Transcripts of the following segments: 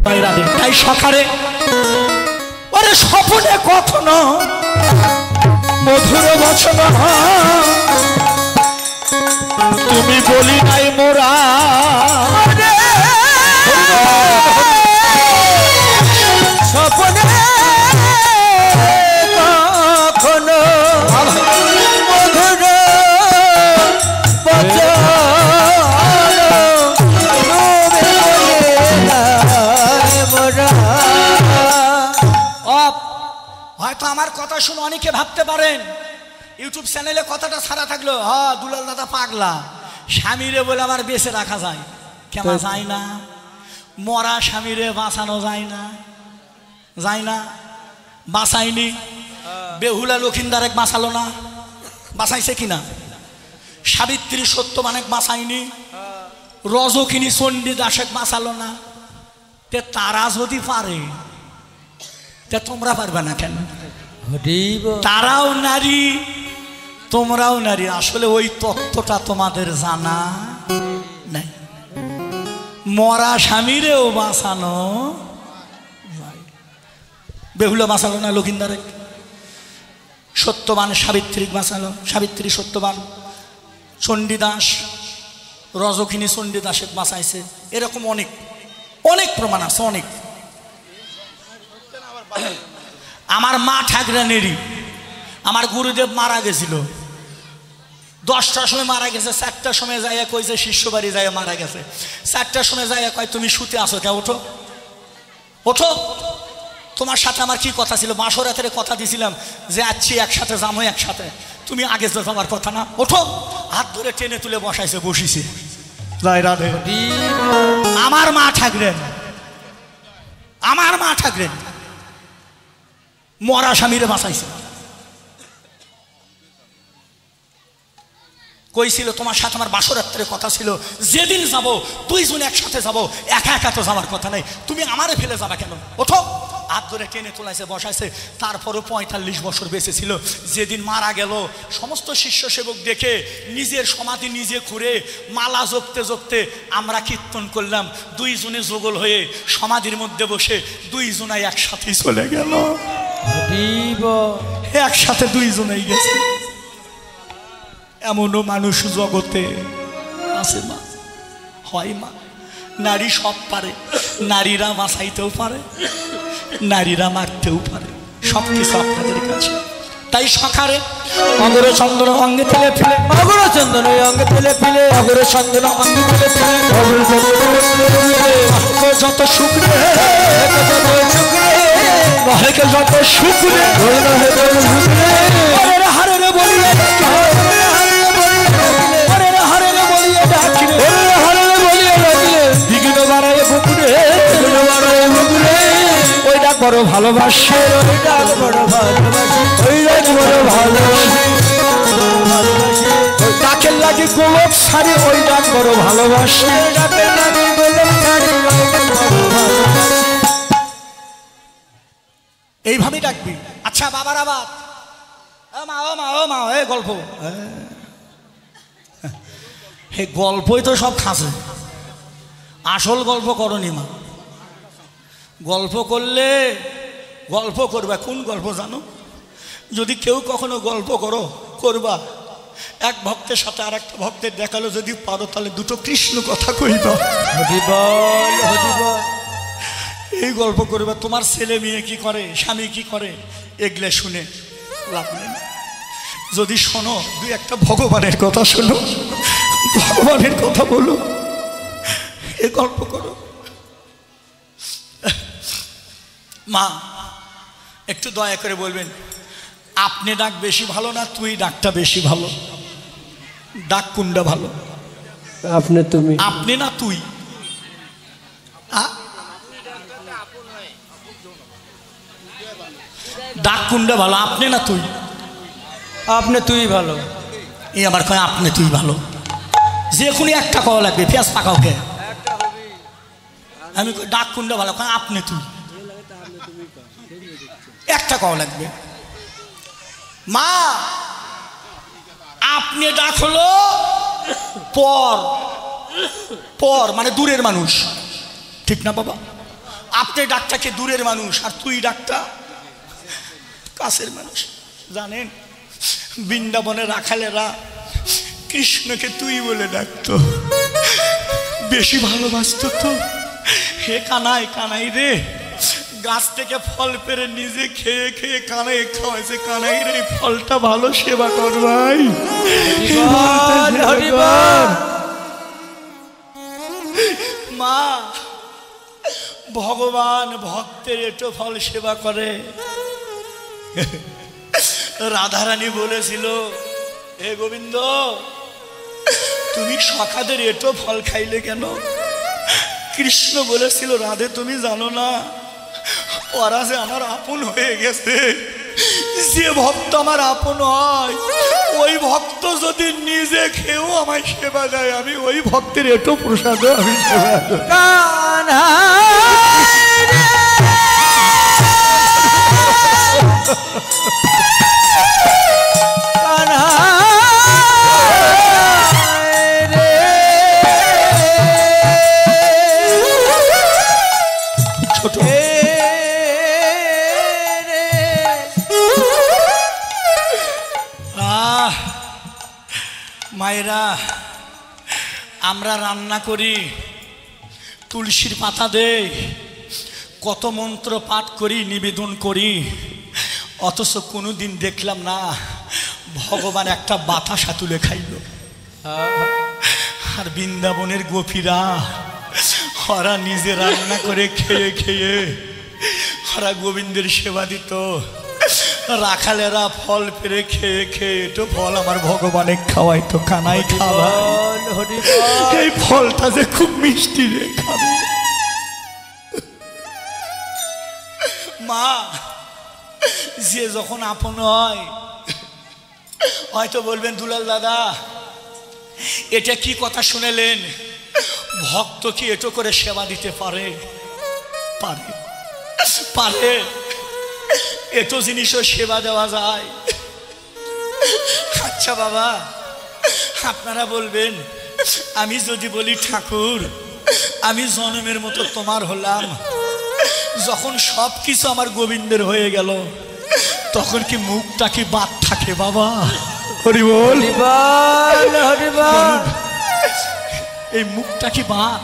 তাই সকালে ওরে স্বপ্নে কখনো মধুর বচন তুমি বলি নাই মোরা স্বপ্নে কখনো মধুর বচন হয়তো আমার কথা শুনে অনেকে ভাবতে পারেন ইউটিউব চ্যানেলে কথাটা ছাড়া থাকলো হ্যাঁ দুলাল দাদা পাগলা স্বামীরে বলে আমার বেঁচে রাখা যায় কেমন যায় না মরা স্বামীরে বাঁচানো যায় না যায় না বাঁচায়নি বেহুলা লক্ষিন্দার এক বাঁচালো না বাঁচাইছে কিনা সাবিত্রী সত্যবান এক বাঁচায়নি রজকিনী চণ্ডী দাস এক বাঁচালো না তে তারা যদি পারে তে তোমরা পারবে না কেন তারাও নারী তোমরাও নারী আসলে ওই তত্ত্বটা তোমাদের জানা নাই মরা স্বামীরেও বাঁচানো বেহুলা বাঁচালো না লক্ষিন্দারে সত্যবান সাবিত্রী বাঁচালো সাবিত্রী সত্যবান চণ্ডীদাস রজকিনী চণ্ডীদাসে বাঁচাইছে এরকম অনেক অনেক প্রমাণ আছে অনেক আমার মা ঠাকুরানেরই আমার গুরুদেব মারা গেছিল 10টার সময় মারা গেছে 4টার সময় যাইয়া কইছে শিষ্য বাড়ি যাইয়া মারা গেছে 4টার সময় যাইয়া কয় তুমি শুতে আসো কে ওঠো ওঠো তোমার সাথে আমার কি কথা ছিল বাসরাতের কথা দিছিলাম যে আছি একসাথে যাবো একসাথে তুমি আগে তো তোমার কথা না ওঠো হাত ধরে টেনে তুলে বসাইছে বসিছে আমার মা ঠাকুরেন আমার মা ঠাকুরেন মরা স্বামীরে বাঁচাইছে কইছিল তোমার সাথে আমার বাসরাত্রের কথা ছিল যেদিন যাব দুইজন একসাথে যাব একা একা তো যাওয়ার কথা নাই তুমি আমারে ফেলে যাবা কেন ওঠো হাত ধরে টেনে তোলাইছে বসাইছে তারপরও ৪৫ বছর বেঁচে ছিল যেদিন মারা গেল সমস্ত শিষ্য সেবক দেখে নিজের সমাধি নিজে খুঁড়ে মালা জপতে জপতে আমরা কীর্তন করলাম দুইজনে যোগল হয়ে সমাধির মধ্যে বসে দুইজনাই একসাথেই চলে গেল একসাথে দুইজনেই গেছে এমনও মানুষ জগতে আছে মা হয় মা নারী সব পারে নারীরা বাঁচাইতেও পারে নারীরা মারতেও পারে সব কিছু আপনাদের কাছে তাই সকালে অগর চন্দন অঙ্গে ফেলে ফেলে অগর চন্দন অঙ্গে ফেলে ফেলে অগর চন্দন অঙ্গে ফেলে ফেলে যত শুক্রে যত শুক্রে হারে বলিয়ে বড় ভালোবাসে ওই ডাক বড় ভালোবাসে ডাকের লাগে গোলক সারি ওই ডাক বড় ভালোবাসে এইভাবে ডাকবি আচ্ছা বাবার আবার ও মা এ গল্প হে গল্পই তো সব খাসে আসল গল্প করনি মা গল্প করলে গল্প করবা কোন গল্প জানো যদি কেউ কখনো গল্প করবা এক ভক্তের সাথে আর একটা ভক্তের দেখালো যদি পারো তাহলে দুটো কৃষ্ণ কথা কইবা এই গল্প করবা তোমার ছেলে মেয়ে কি করে স্বামী কি করে এগুলো শুনে লাভ নেই যদি শোনো দুই একটা ভগবানের কথা শোনো ভগবানের কথা বলো এ গল্প করো মা একটু দয়া করে বলবেন আপনি ডাক বেশি ভালো না তুই ডাকটা বেশি ভালো ডাক কোনটা ভালো আপনি তুমি আপনি না তুই ডাক কোনটা ভালো আপনি না তুই আপনি তুই ভালো এই আমার কয় আপনি তুই ভালো যে কোনো একটা কওয়া লাগবে পেঁয়াজ পাকাওকে আমি ডাক কোনটা ভালো কয় আপনি তুই একটা কওয়া লাগবে মা আপনি ডাক হলো পর পর মানে দূরের মানুষ ঠিক না বাবা আপনি ডাক্তারকে দূরের মানুষ, আর তুই ডাক্তার কাছের মানুষ। জানেন বৃন্দাবনে রাখালেরা কৃষ্ণকে তুই বলে ডাকতো, বেশি ভালোবাসতো। তো হে কানাই, কানাই রে, গাছ থেকে ফল পেরে নিজে খেয়ে খেয়ে কানাই খাওয়াইছে। কানাই রে, ফলটা ভালো সেবা কর ভাই। মা, ভগবান ভক্তের এটো ফল সেবা করে। রাধারানী বলেছিল, হে গোবিন্দ, তুমি সখাদের এটো ফল খাইলে কেন? কৃষ্ণ বলেছিল, রাধে তুমি জানো না, ওরা যে আমার আপন হয়ে গেছে। যে ভক্ত আমার আপন হয়, ওই ভক্ত যদি নিজে খেয়েও আমায় সেবা দেয়, আমি ওই ভক্তের এটো প্রসাদে আমি সেবা দেব। ছোট মায়েরা, আমরা রান্না করি, তুলসীর পাতা দেই, কত মন্ত্র পাঠ করি, নিবেদন করি, অথচ কোনোদিন দেখলাম না ভগবান একটা বাতাসা তুলে খাইল। আর বৃন্দাবনের গোপীরা, ওরা নিজে রান্না করে খেয়ে খেয়ে ওরা গোবিন্দের সেবা দিত। রাখালেরা ফল পেরে খেয়ে খেয়ে এটো ফল আমার ভগবানে খাওয়াইতো। কানাই খাওয়াই, এই ফলটা যে খুব মিষ্টি রে, খাবে। মা, যে যখন আপন হয়, হয়তো বলবেন, দুলাল দাদা এটা কি কথা শুনেলেন? ভক্ত কি এটো করে সেবা দিতে পারে? পারে, পারে। এটো জিনিসও সেবা দেওয়া যায়। আচ্ছা বাবা, আপনারা বলবেন, আমি যদি বলি, ঠাকুর আমি জনমের মতো তোমার হলাম, যখন সব কিছু আমার গোবিন্দের হয়ে গেল, তখন কি মুখটা কি বাদ থাকে? বাবা হরি বল, এই মুখটা কি বাদ?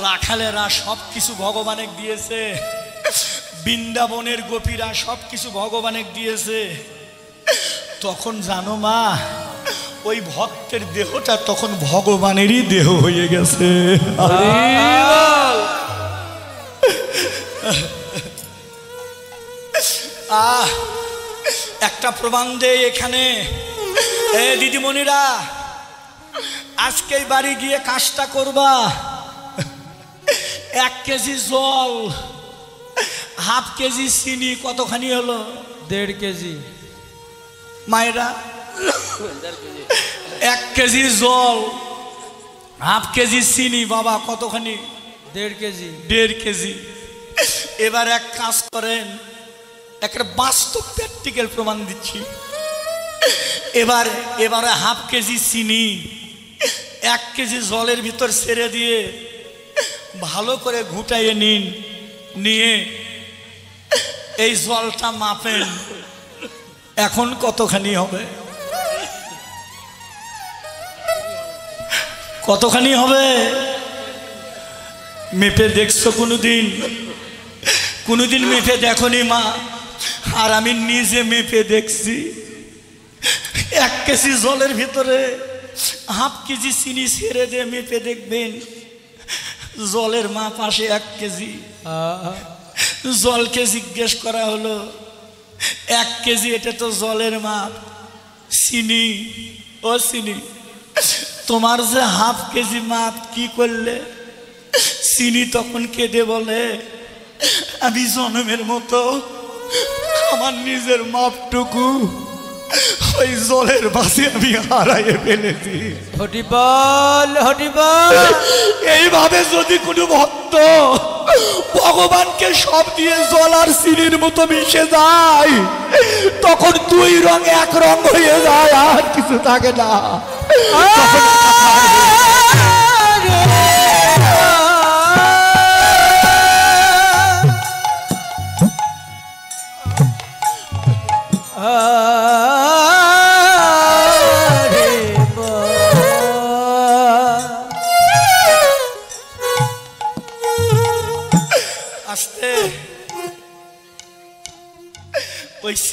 রাখালেরা সব কিছু ভগবানের দিয়েছে, বৃন্দাবনের গোপীরা সব কিছু ভগবানের দিয়েছে, তখন জানো মা, ওই ভক্তের দেহটা তখন ভগবানেরই দেহ হয়ে গেছে। একটা প্রমাণ দেয় এখানে। দিদিমণিরা, আজকে বাড়ি গিয়ে কাজটা করবা, 1 কেজি জল, হাফ কেজি চিনি, কতখানি হলো? 1.5 কেজি। মায়েরা, 1 কেজি জল, হাফ কেজি চিনি, বাবা কতখানি? 1.5 কেজি। 1.5 কেজি। এবার এক কাজ করেন, একটা বাস্তব প্র্যাকটিক্যাল প্রমাণ দিচ্ছি। এবারে হাফ কেজি চিনি 1 কেজি জলের ভিতর ছেড়ে দিয়ে ভালো করে ঘুটাইয়ে নিন, নিয়ে এই জলটা মাপেন, এখন কতখানি হবে? কতখানি হবে? মেপে দেখছো কোনোদিন? কোনোদিন মেপে দেখনি মা? আর আমি নিজে মেপে দেখছি। 1 কেজি জলের ভিতরে হাফ কেজি চিনি ছেড়ে দিয়ে মেপে দেখবেন, জলের মাপ আসে 1 কেজি। জলকে জিজ্ঞেস করা হলো, 1 কেজি, এটা তো জলের মাপ। চিনি, ও চিনি, তোমার যে হাফ কেজি মাপ কি করলে? চিনি তখন কেঁদে বলে, আমি জনমের মতো আমার নিজের মাপটুকু ওই জলের বাসে আমি হারাইয়ে ফেলেছি। হরিবল, হরিবল। এইভাবে যদি কোনো ভক্ত ভগবানকে সব দিয়ে জল আর চিনির মতো মিশে যায়, তখন 2 রং 1 রং হয়ে যায়, আর কিছু থাকে না।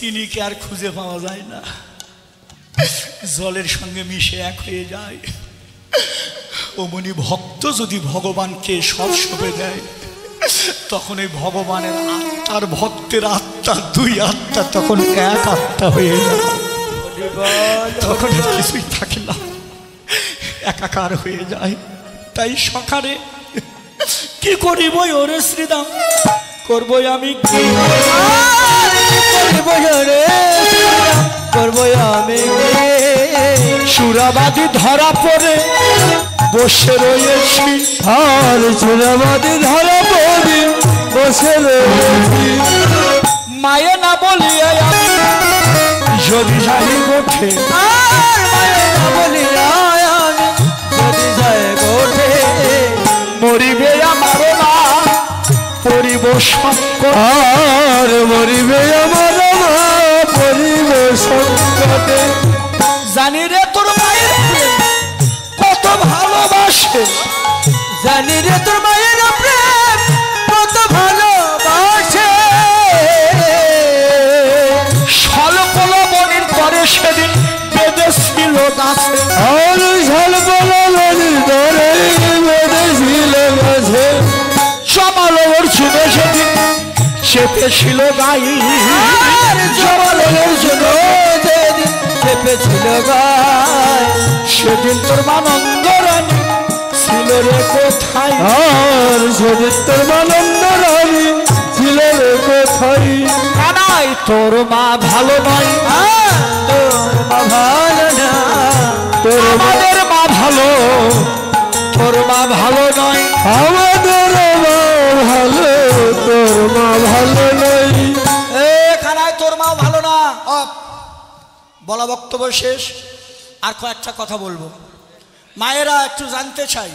চিনিকে আর খুঁজে পাওয়া যায় না, জলের সঙ্গে মিশে এক হয়ে যায়। অমনি ভক্ত যদি ভগবানকে সব সঁপে দেয়, তখন এই ভগবানের আত্মার ভক্তের আত্মা দুই আত্মা তখন এক আত্মা হয়ে যায়। তখন আর কিছুই থাকে না, একাকার হয়ে যায়। তাই সকালে কি করিব ওরে শ্রীরাম, করবো আমি কি, করবো আমি সুরাবাদী ধরা পড়ে বসে রয়েছি, আর সুরাবাদী ধরা পড়ি বসে রয়েছি। মায়ে না বলিয়া আমি যদি যাই গোঠে, আর মায়ে না বলিয়া আমি যদি যাই গোঠে, মরিবে আমার মা পরিব সংকট, আর মরিবে আমার মা পরিব সংকটে। জানি রে তোর মায়ের প্রেম কত ভালোবাসে, জানি রে তোর মায়ের প্রেম কত ভালোবাসে, সলকল মনির পরে সেদিন বেঁধেছিল গাছে, আর ঝলপল নদীর ধরে বেঁধেছিল গাছে, জমাল অর্জুনে সেদিন চেপেছিল গাই, আর জমাল অর্জুন যেদিন চেপেছিল গায়, সেদিন তোর মানন্দ রানী ছিল রে কোথায়, আর সেদিন তোর মানন্দ রানী ছিল রে কোথায়। কানাই তোর মা ভালো নয়, তোর মা ভালো না, তোর আমাদের মা ভালো, তোর মা ভালো নয়, আমাদের মা ভালো, তোর মা ভালো নয়। এ কানাই তোর মা ভালো না। বলা বক্তব্য শেষ, আর কয়েকটা কথা বলবো। মায়েরা একটু জানতে চাই,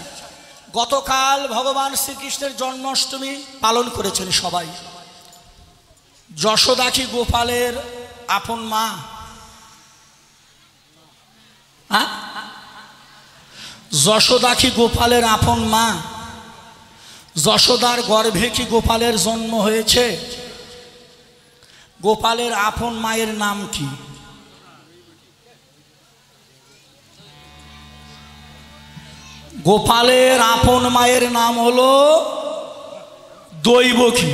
গতকাল ভগবান শ্রীকৃষ্ণের জন্মাষ্টমী পালন করেছেন সবাই। যশোদা কি গোপালের আপন মা? হ্যাঁ, যশোদা কি গোপালের আপন মা? যশোদার গর্ভে কি গোপালের জন্ম হয়েছে? গোপালের আপন মায়ের নাম কি? গোপালের আপন মায়ের নাম হলো দৈবকী।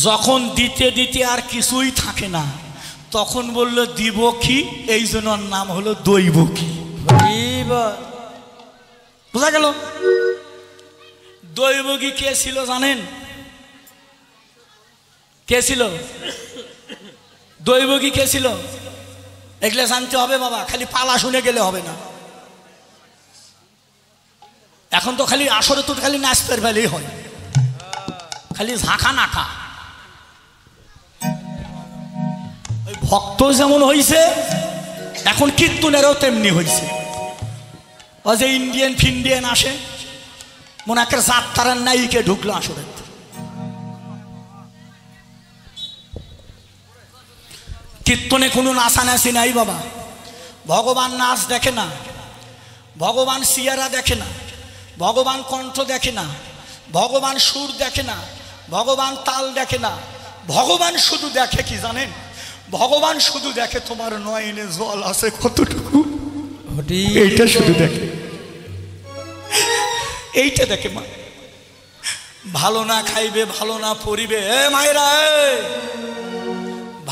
যখন দিতে দিতে আর কিছুই থাকে না, তখন বলল দিব কি, এই জন্য নাম হলো দৈবকী। বোঝা গেল? দৈবকী কে ছিল জানেন? কে ছিল দৈবকী? কে ছিল? এগুলো জানতে হবে বাবা, খালি পালা শুনে গেলে হবে না। এখন তো খালি আসরে তো খালি নাচতের বেলেই হয়, খালি ঝাঁকা নাকা। ওই ভক্ত যেমন হইছে, এখন কীর্তনেরও তেমনি হইছে। ও যে ইন্ডিয়ান ফিন্ডিয়ান আসে, মনে একটা যাত্রার নায়িকে ঢুকলো আসরে। কীর্তনে কোনো নাচানাচি নাই বাবা। ভগবান নাচ দেখে না, ভগবান সিয়ারা দেখে না, ভগবান কণ্ঠ দেখে না, ভগবান সুর দেখে না, ভগবান তাল দেখে না। ভগবান শুধু দেখে কি জানেন? ভগবান শুধু দেখে তোমার নয়নে জল আছে কতটুকু, এইটা শুধু দেখে, এইটা দেখে। মা ভালো না খাইবে, ভালো না পরিবে, এ মায়েরা,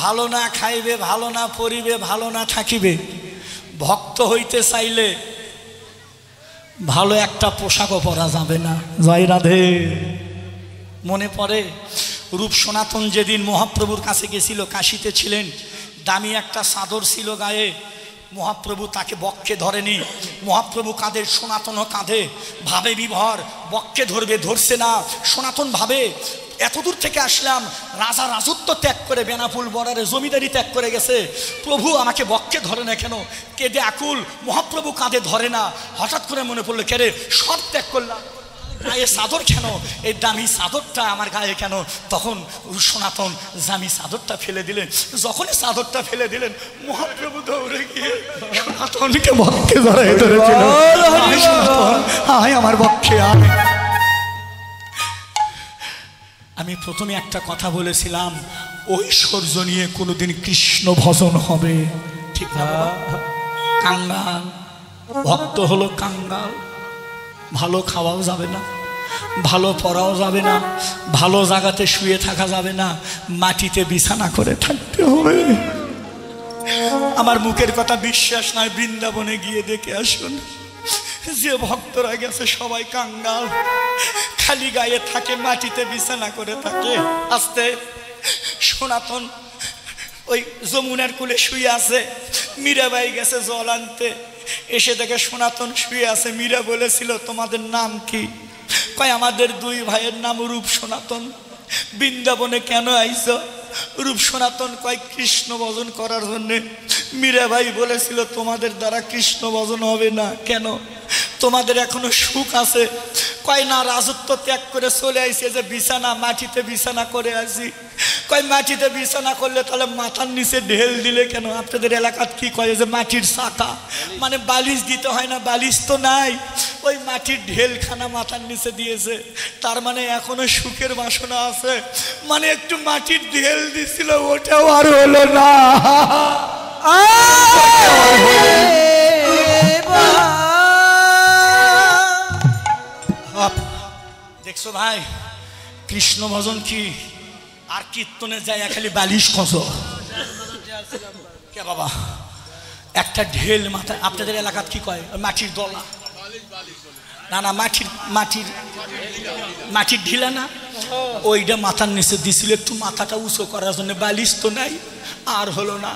ভালো না খাইবে, ভালো না পরিবে, ভালো না থাকিবে। ভক্ত হইতে চাইলে ভালো একটা পোশাকও পরা যাবে না। জয় রাধে। মনে পড়ে রূপ সনাতন যেদিন মহাপ্রভুর কাছে গেছিল, কাশিতে ছিলেন, দামি একটা চাদর ছিল গায়ে। মহাপ্রভু তাকে বক্ষে ধরেনি, মহাপ্রভু কাঁধে, সনাতনও কাঁধে, ভাবে বিভর, বক্ষে ধরবে, ধরছে না। সনাতন ভাবে এতদূর থেকে আসলাম, রাজা রাজত্ব ত্যাগ করে বেনাপুল বর্ডারে জমিদারি ত্যাগ করে গেছে, প্রভু আমাকে বক্ষে ধরে না কেন? কেঁদে আকুল। মহাপ্রভু কাঁধে ধরে না। হঠাৎ করে মনে পড়লো, কে রে, সব ত্যাগ করলাম, গায়ে চাদর কেন? এই দামি চাদরটা আমার গায়ে কেন? তখন সনাতন দামি চাদরটা ফেলে দিলেন। যখনই চাদরটা ফেলে দিলেন, মহাপ্রভু দৌড়ে গিয়ে সনাতনকে বক্ষে ধরে ধরেছিল, আয় আমার বক্ষে আয়। আমি প্রথমে একটা কথা বলেছিলাম, ঐশ্বর্য নিয়ে কোনোদিন কৃষ্ণ ভজন হবে, ঠিক না বাবা? কাঙ্গাল ভক্ত হলো কাঙ্গাল, ভালো খাওয়াও যাবে না, ভালো পড়াও যাবে না, ভালো জায়গাতে শুয়ে থাকা যাবে না, মাটিতে বিছানা করে থাকতে হবে। আমার মুখের কথা বিশ্বাস নয়, বৃন্দাবনে গিয়ে দেখে আসুন, যে ভক্তরা গেছে সবাই কাঙ্গাল, খালি গায়ে থাকে, মাটিতে বিছানা করে থাকে। আস্তে সনাতন ওই যমুনার কূলে শুয়ে আছে, মীরাবাই গেছে জল আনতে, এসে দেখে সনাতন শুয়ে আছে। মীরা বলেছিল তোমাদের নাম কি? কয় আমাদের দুই ভাইয়ের নাম রূপ সনাতন। বৃন্দাবনে কেন আইছো? রূপ সনাতন কয় কৃষ্ণ ভজন করার জন্যে। মীরাবাই বলেছিল তোমাদের দ্বারা কৃষ্ণ ভজন হবে না। কেন? তোমাদের এখনো সুখ আছে। কয় না, রাজত্ব ত্যাগ করে চলে আইছে, যে বিছানা মাটিতে বিছানা করে আছি। কয় মাটিতে বিছানা করলে তাহলে মাথার নিচে ঢেল দিলে কেন? আপনাদের এলাকাত কি কয় যে মাটির চাকা, মানে বালিশ দিতে হয় না, বালিশ তো নাই, ওই মাটির ঢেলখানা মাথার নিচে দিয়েছে, তার মানে এখনো সুখের বাসনা আছে। মানে একটু মাটির ঢেল দিছিল, ওটাও আর হলো না। দেখছো ভাই, কৃষ্ণ ভজন কি আর কীর্তনে যায় খালি বালিশ খোঁজো কে বাবা? একটা ঢেল মাথায়, আপনাদের এলাকাত কি কয়? মাটির দলা, না না, মাটির মাটির মাটির ঢিলা না, ওইটা মাথার নিচে দিছিল একটু মাথাটা উঁচু করার জন্য। বালিশ তো নাই, আর হলো না।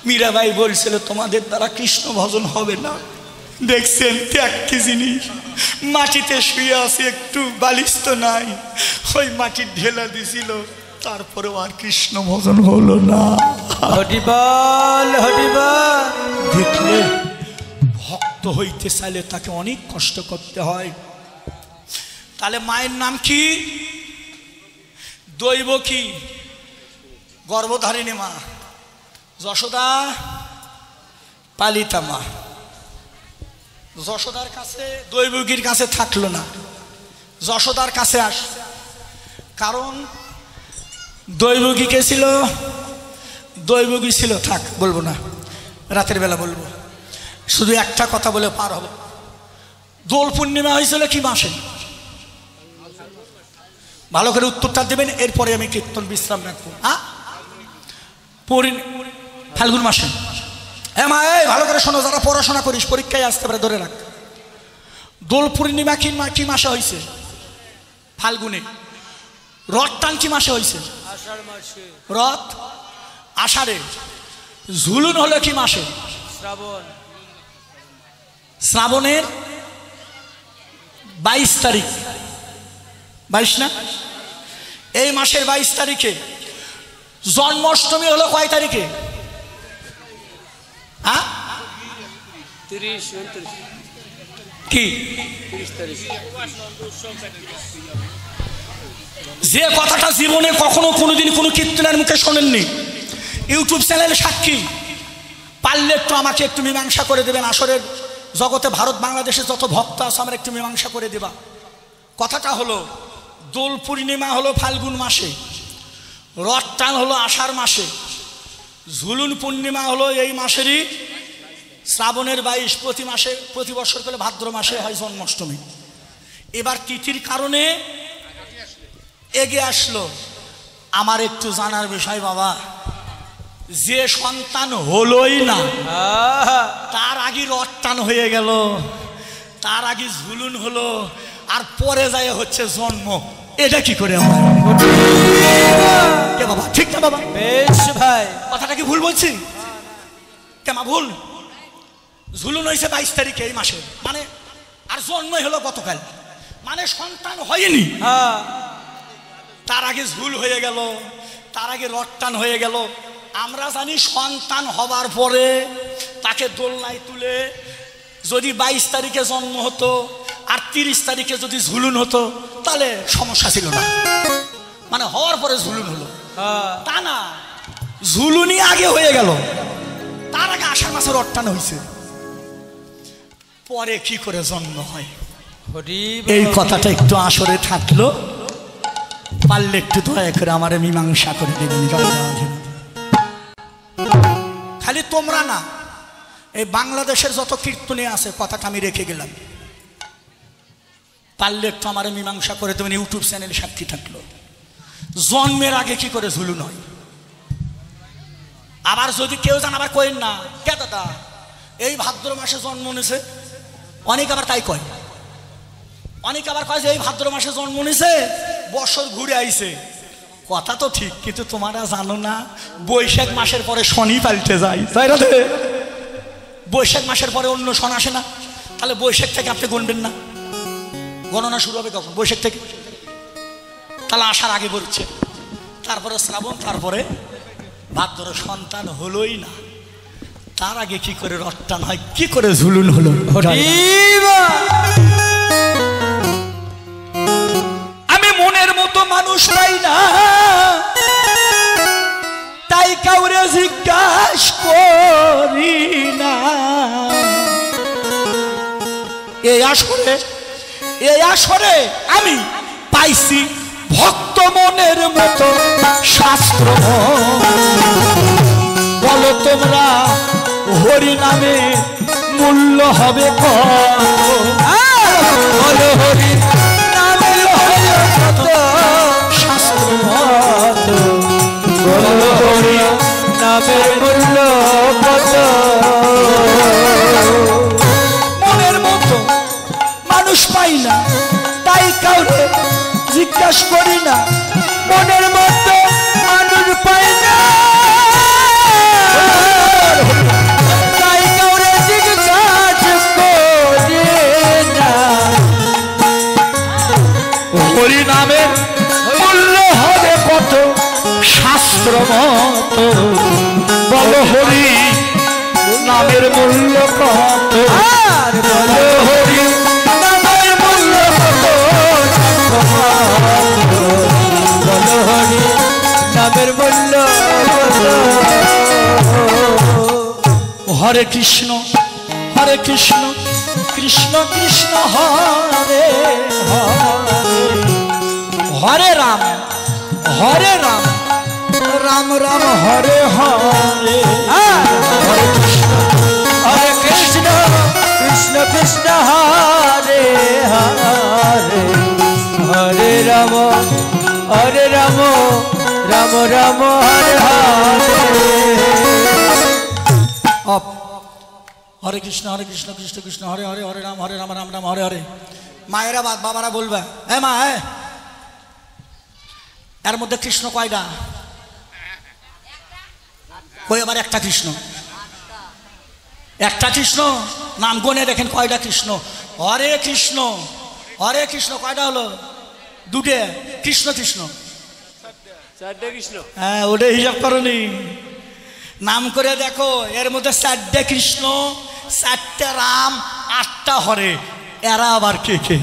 মীরাবাই বলছিল তোমাদের দ্বারা কৃষ্ণ ভজন হবে না। দেখছেন ত্যাগ কি জিনিস? মাটিতে শুয়ে আছে, একটু বালিশ তো নাই, ওই মাটির ঢেলা দিছিল, তারপরেও আর কৃষ্ণ ভজন হলো না। হরিবল হরিবল। দেখলে ভক্ত হইতে চাইলে তাকে অনেক কষ্ট করতে হয়। তাহলে মায়ের নাম কি? দৈব কি? গর্ভধারিণী মা, যশোদা পালিতা মা। যশোদার কাছে দৈবকীর কাছে থাকলো না, যশোদার কাছে আস। কারণ দৈবকী কে ছিল? দৈবকী ছিল, থাক বলবো না, রাতের বেলা বলবো। শুধু একটা কথা বলে পার হবো। দোল পূর্ণিমা হয়েছিল কি মাসে? ভালো করে উত্তরটা দেবেন, এরপরে আমি কীর্তন বিশ্রাম রাখবো। হ্যাঁ, ফাল্গুন মাসে। হ্যাঁ মা, এই ভালো করে শোনো, যারা পড়াশোনা করিস, পরীক্ষায় আসতে পারে, ধরে রাখ। দোল পূর্ণিমা কি মাসে হয়েছে? ফাল্গুনে। রথ টান কি মাসে হয়েছে? রথ আষাঢ়ে। ঝুলুন হলো কি মাসে? শ্রাবণ। শ্রাবণের 22 তারিখ, 22 না? এই মাসের 22 তারিখে। জন্মাষ্টমী হলো কয় তারিখে? হ্যাঁ, 30 29 কি 30 তারিখ। যে কথাটা জীবনে কখনো কোনোদিন কোনো কীর্তনের মুখে শোনেননি, ইউটিউব চ্যানেল সাক্ষী। পারলে একটু আমাকে একটু মীমাংসা করে দেবেন। আসরের জগতে ভারত বাংলাদেশে যত ভক্ত আছে, আমার একটু মীমাংসা করে দেবা। কথাটা হলো, দোল পূর্ণিমা হলো ফাল্গুন মাসে, রথ টান হলো আষাঢ় মাসে, ঝুলুন পূর্ণিমা হলো এই মাসেরই শ্রাবণের 22। প্রতি মাসে, প্রতি বছর করে ভাদ্র মাসে হয় জন্মাষ্টমী। এবার তিথির কারণে এগিয়ে আসলো। আমার একটু জানার বিষয় বাবা, যে সন্তান হলোই না, তার আগে রথ টান হয়ে গেল, তার আগে ঝুলুন হলো, আর পরে যায় হচ্ছে জন্ম। এটা কি করে হয় বাবা? ঠিক না বাবা? বেশ ভাই, কথাটা কি ভুল বলছি? কেমন ভুল? ঝুলুন হয়েছে 22 তারিখে এই মাসে, মানে আর জন্মই হলো গতকাল, মানে সন্তান হয়নি। তার আগে ঝুল হয়ে গেল, তার আগে রথ টান হয়ে গেল। আমরা জানি সন্তান হবার পরে তাকে দোলনায় তুলে, যদি 22 তারিখে জন্ম হতো আর 30 তারিখে যদি ঝুলুন হতো, তাহলে সমস্যা ছিল না। মানে হওয়ার পরে ঝুলুন হলো, তা না, ঝুলুনই আগে হয়ে গেল, তার আগে আষাঢ় মাসে রথ টান হয়েছে, পরে কি করে জন্ম হয়? এই কথাটা একটু আসরে থাকলো, পারলে একটু দয়া করে আমার মীমাংসা করে দেবেন। খালি তোমরা না, এই বাংলাদেশের যত কীর্তনে আছে কথাটা আমি রেখে গেলাম, পারলে একটু আমার মীমাংসা করে দেবেন। ইউটিউব চ্যানেল সাক্ষী থাকলো, জন্মের আগে কি করে ঝুলুন হয়। আবার যদি কেউ জান আবার কইন না, কে দাদা এই ভাদ্র মাসে জন্ম নিছে, অনেক আবার তাই কয়, অনেকে আবার কয় যে এই ভাদ্র মাসে জন্ম নিছে বছর ঘুরে আইছে। কথা তো ঠিক, কিন্তু তোমরা জানো না বৈশাখ মাসের পরে শনি পাল্টে যায়, তাই না? বৈশাখ মাসের পরে অন্য শন আসে না, তাহলে বৈশাখ থেকে আপনি গুনবেন না, গণনা শুরু হবে কখন? বৈশাখ থেকে। তাহলে আসার আগে বলছে, তারপরে শ্রাবণ, তারপরে ভাদ্র, সন্তান হলোই না, তার আগে কি করে রট্টান হয়, কি করে ঝুলুন হলো। আমি মনের মতো মানুষ পাই না, তাই কাউরে জিজ্ঞাসা করি না। এই আসরে আমি পাইছি ভক্ত মনের মতো শাস্ত্র। বলো তোমরা হরি নামে মূল্য হবে কত? বলো হরি নামে কত শাস্ত্র মত, বলো হরি নামের মূল্য কত? মনের মতো মানুষ পাই না, তাই কাউরে জিজ্ঞাসা করি না। মনের মতো মানুষ পাই না, তাই কাউরে জিজ্ঞাসা করি না। হরি নামের মূল্য হবে কত শাস্ত্র মত, বলো হরি নামের মূল্য কত? বলো হরি নামের মূল্য কত? বলো হরি নামের মূল্য কত? হরে কৃষ্ণ হরে কৃষ্ণ কৃষ্ণ কৃষ্ণ হরে হরে, হরে রাম রাম রাম হরে হরে। হরে কৃষ্ণ কৃষ্ণ কৃষ্ণ হরে হরে, হরে রাম রাম রাম হরে হরে। হরে কৃষ্ণ কৃষ্ণ কৃষ্ণ হরে হরে, হরে রাম রাম রাম হরে হরে। মায়েরা বাবারা বলবে, হ্যাঁ মা, এর মধ্যে কৃষ্ণ কয়টা? কই আবার একটা কৃষ্ণ, একটা কৃষ্ণ। নাম গনে দেখেন কয়টা কৃষ্ণ। হরে কৃষ্ণ কয়টা হলো? দুটে। কৃষ্ণ কৃষ্ণ চারটে কৃষ্ণ। হ্যাঁ, ওটা হিসাব করনি, নাম করে দেখো। এর মধ্যে 4টে কৃষ্ণ, 4টে রাম, 8টা হরে। এরা আবার কে কে?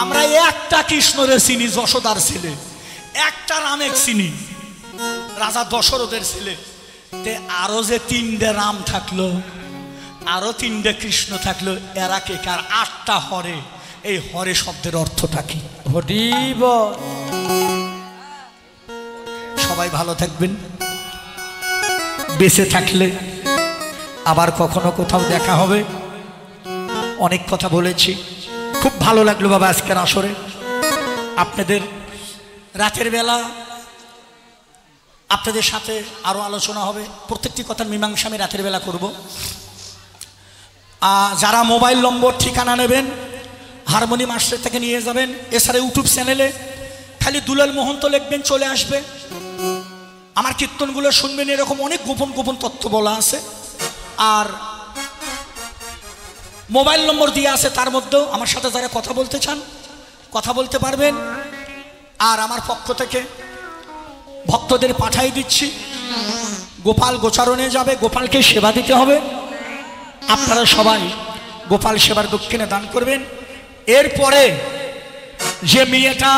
আমরা একটা কৃষ্ণরে চিনি, যশোদার ছেলে। একটা রামের চিনি, রাজা দশরথের ছেলে। তে আরো যে 3টে রাম থাকলো, আরো 3টে কৃষ্ণ থাকলো, এরা কে কার? 8টা হরে। এই হরে শব্দের অর্থটা কি? সবাই ভালো থাকবেন, বেঁচে থাকলে আবার কখনো কোথাও দেখা হবে। অনেক কথা বলেছি, খুব ভালো লাগলো বাবা আজকের আসরে। আপনাদের রাতের বেলা আপনাদের সাথে আরো আলোচনা হবে, প্রত্যেকটি কথার মীমাংসা আমি রাতের বেলা করব। যারা মোবাইল নম্বর ঠিকানা নেবেন হারমোনি মাস্টার থেকে নিয়ে যাবেন। এছাড়া ইউটিউব চ্যানেলে খালি দুলাল মোহন্ত লিখবেন, চলে আসবে। আমার কীর্তনগুলো শুনবেন, এরকম অনেক গোপন গোপন তথ্য বলা আছে। আর মোবাইল নম্বর দিয়ে আছে, তার মধ্যেও আমার সাথে যারা কথা বলতে চান কথা বলতে পারবেন। আর আমার পক্ষ থেকে ভক্তদের পাঠাই দিচ্ছি, গোপাল গোচারণে যাবে, গোপালকে সেবা দিতে হবে। আপনারা সবাই গোপাল সেবার দক্ষিণে দান করবেন। এরপরে যে মেয়েটা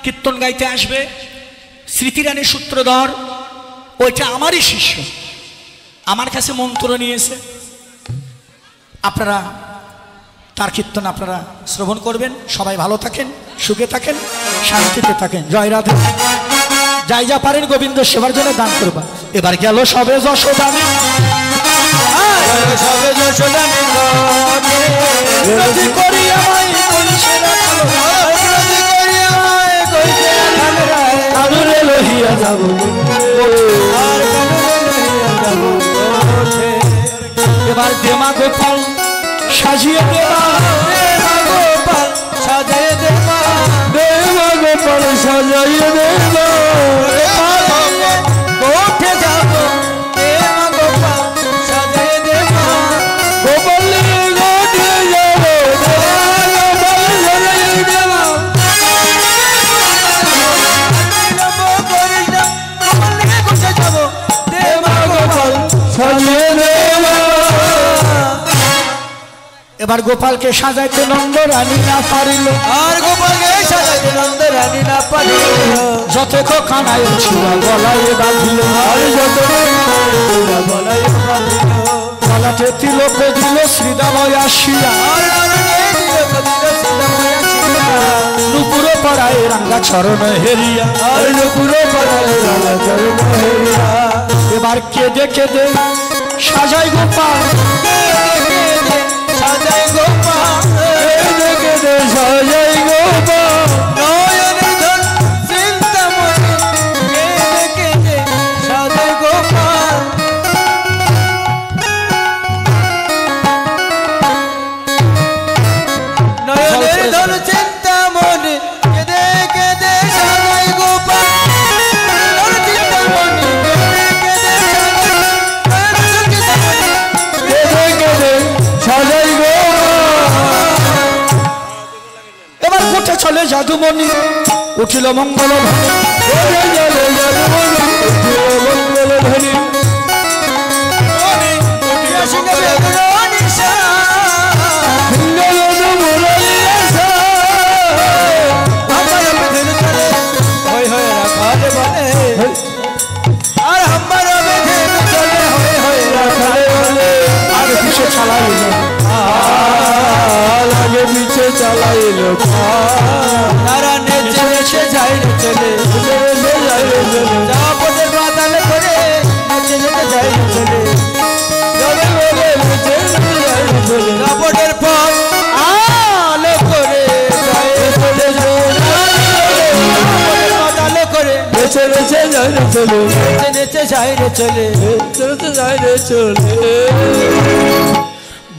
কীর্তন গাইতে আসবে, স্মৃতিরানী সূত্রধর, ওইটা আমারই শিষ্য, আমার কাছে মন্ত্র নিয়েছে। আপনারা তার কীর্তন আপনারা শ্রবণ করবেন। সবাই ভালো থাকেন, সুখে থাকেন, শান্তিতে থাকেন। জয় রাধে। যাই যা পারেন গোবিন্দ সেবার জন্য দান করবা। এবার গেল সবে যশোদানি, সবে যশোদানি বিরোধী করি আমায় কইছে রাখালো, বিরোধী করি আমায় কইছে রাখালো রায়, কানুরে লহিয়া যাব আর কানুরে লহিয়া যাব ওঠে। এবার দেমা গোপাল সাজিয়ে দেবা, দেমা গোপাল সাজাইয়ে দেবা, দেমা গোপাল সাজাইয়ে দেবা, ওঠে যাব দেমা গোপাল সাজাইয়ে দেবা, গোপাল গোটে যাব, গোপাল সাজাইয়ে দেবা। এবার গোপালকে সাজাইতে নন্দ রানী না পারিল, আর গোপালকে সাজাইতে নন্দ রানী না পারিল, যত কানায় ছিল গলায় বাঁধিল, আর যত বলাই বাঁধিল, গলাতে তিলক দিল শ্রীদাময় আসিয়া, আর নারায়ণে দিল কদিল সীতাময় আসিয়া, নুপুর পড়ায় রাঙ্গা চরণ হেরিয়া, আর নুপুর পড়ায় রাঙা চরণ হেরিয়া। এবার কেঁদে কেঁদে সাজাই গোপাল, সাজাই গোপাল, কেঁদে কেঁদে সাজাই গোপাল, নয়নের ধন চিন্তামণি, কেঁদে কেঁদে সাজাই গোপাল। নয়নের ধন চিন্তামণি, কেঁদে কেঁদে সাজাই গোপাল, নয়নের চিন্তামণি, কেঁদে কেঁদে সাজাই, নয়নের চিন্তামণি, কেঁদে কেঁদে সাজাই গোপাল। এবার কোঠে চলে জাদুমণি, উঠিল মঙ্গল ধ্বনি, কোঠে চলে জাদুমণি, উঠিল মঙ্গল ধ্বনি, উঠিয়া সিংহে বেদুর নিশা, মঙ্গল মুরলী আশা, আমার বেদুর চলে হই হই রাখালে বলে, আর আমার বেদুর চলে হই হই রাখালে বলে, আগে পিছে চালাইল, আগে পিছে চালাইল, তারা নেচে নেচে যাই রে চলে, যাই রে চলে, যাপদের বাতালে করে নেচে নেচে যাই রে চলে, চলে বলে নেচে নেচে যাই রে চলে, যাপদের পথ আলো করে যাই রে চলে, যাপদের বাতালে করে নেচে নেচে যাই রে চলে, নেচে নেচে যাই রে চলে, নেচে নেচে যাই রে চলে।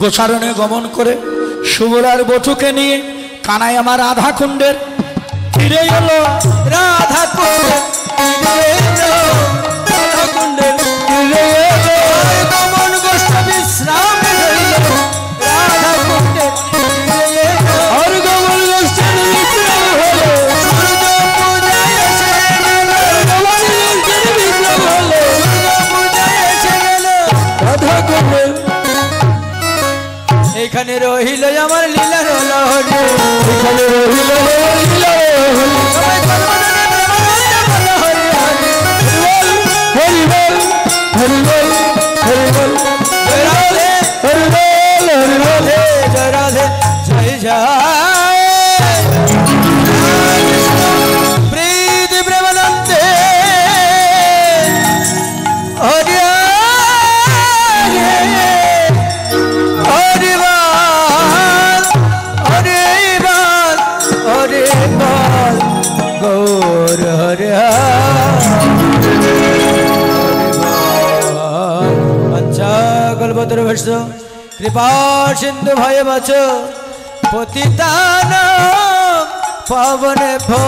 গোচারণে গমন করে সুবলার বটুকে নিয়ে কানাই আমার রাধা কুণ্ডের ফিরে এলো, রাধা কুণ্ডের তীরে এলো, রাধা কুণ্ডের তীরে এলো, আর গমন গোষ্ঠ বিশ্রামে রইল, রাধা কুণ্ডের তীরে এলো, আর গমন গোষ্ঠীর বিক্রম হলো, সূর্য পূজায় এসে গেল, গমন গোষ্ঠীর বিক্রম হলো, সূর্য পূজায় এসে গেল, রাধা কুণ্ডের এখানে রহিল আমার লীলার লহরী, এখানে রহিল রহিল সবাই সর্বজনে প্রেমানন্দে বলো হরি হরি, হরি বল হরি বল হরি বল, জয় রাধে হরি বল হরি বল, জয় রাধে জয় জয় প্রীতি প্রেমানন্দে হরি হরি বল, হরি বল, হরি বল, গৌর হরি কল্পতরু ভস্য কৃপা সিন্ধু ভয় বচ পতিতান পাবনে ভো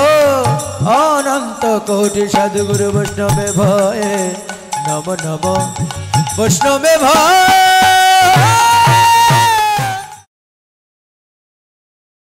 অনন্ত কোটি সাধুগুরু বৈষ্ণবে ভয়ে নম নম বৈষ্ণবে ভয়।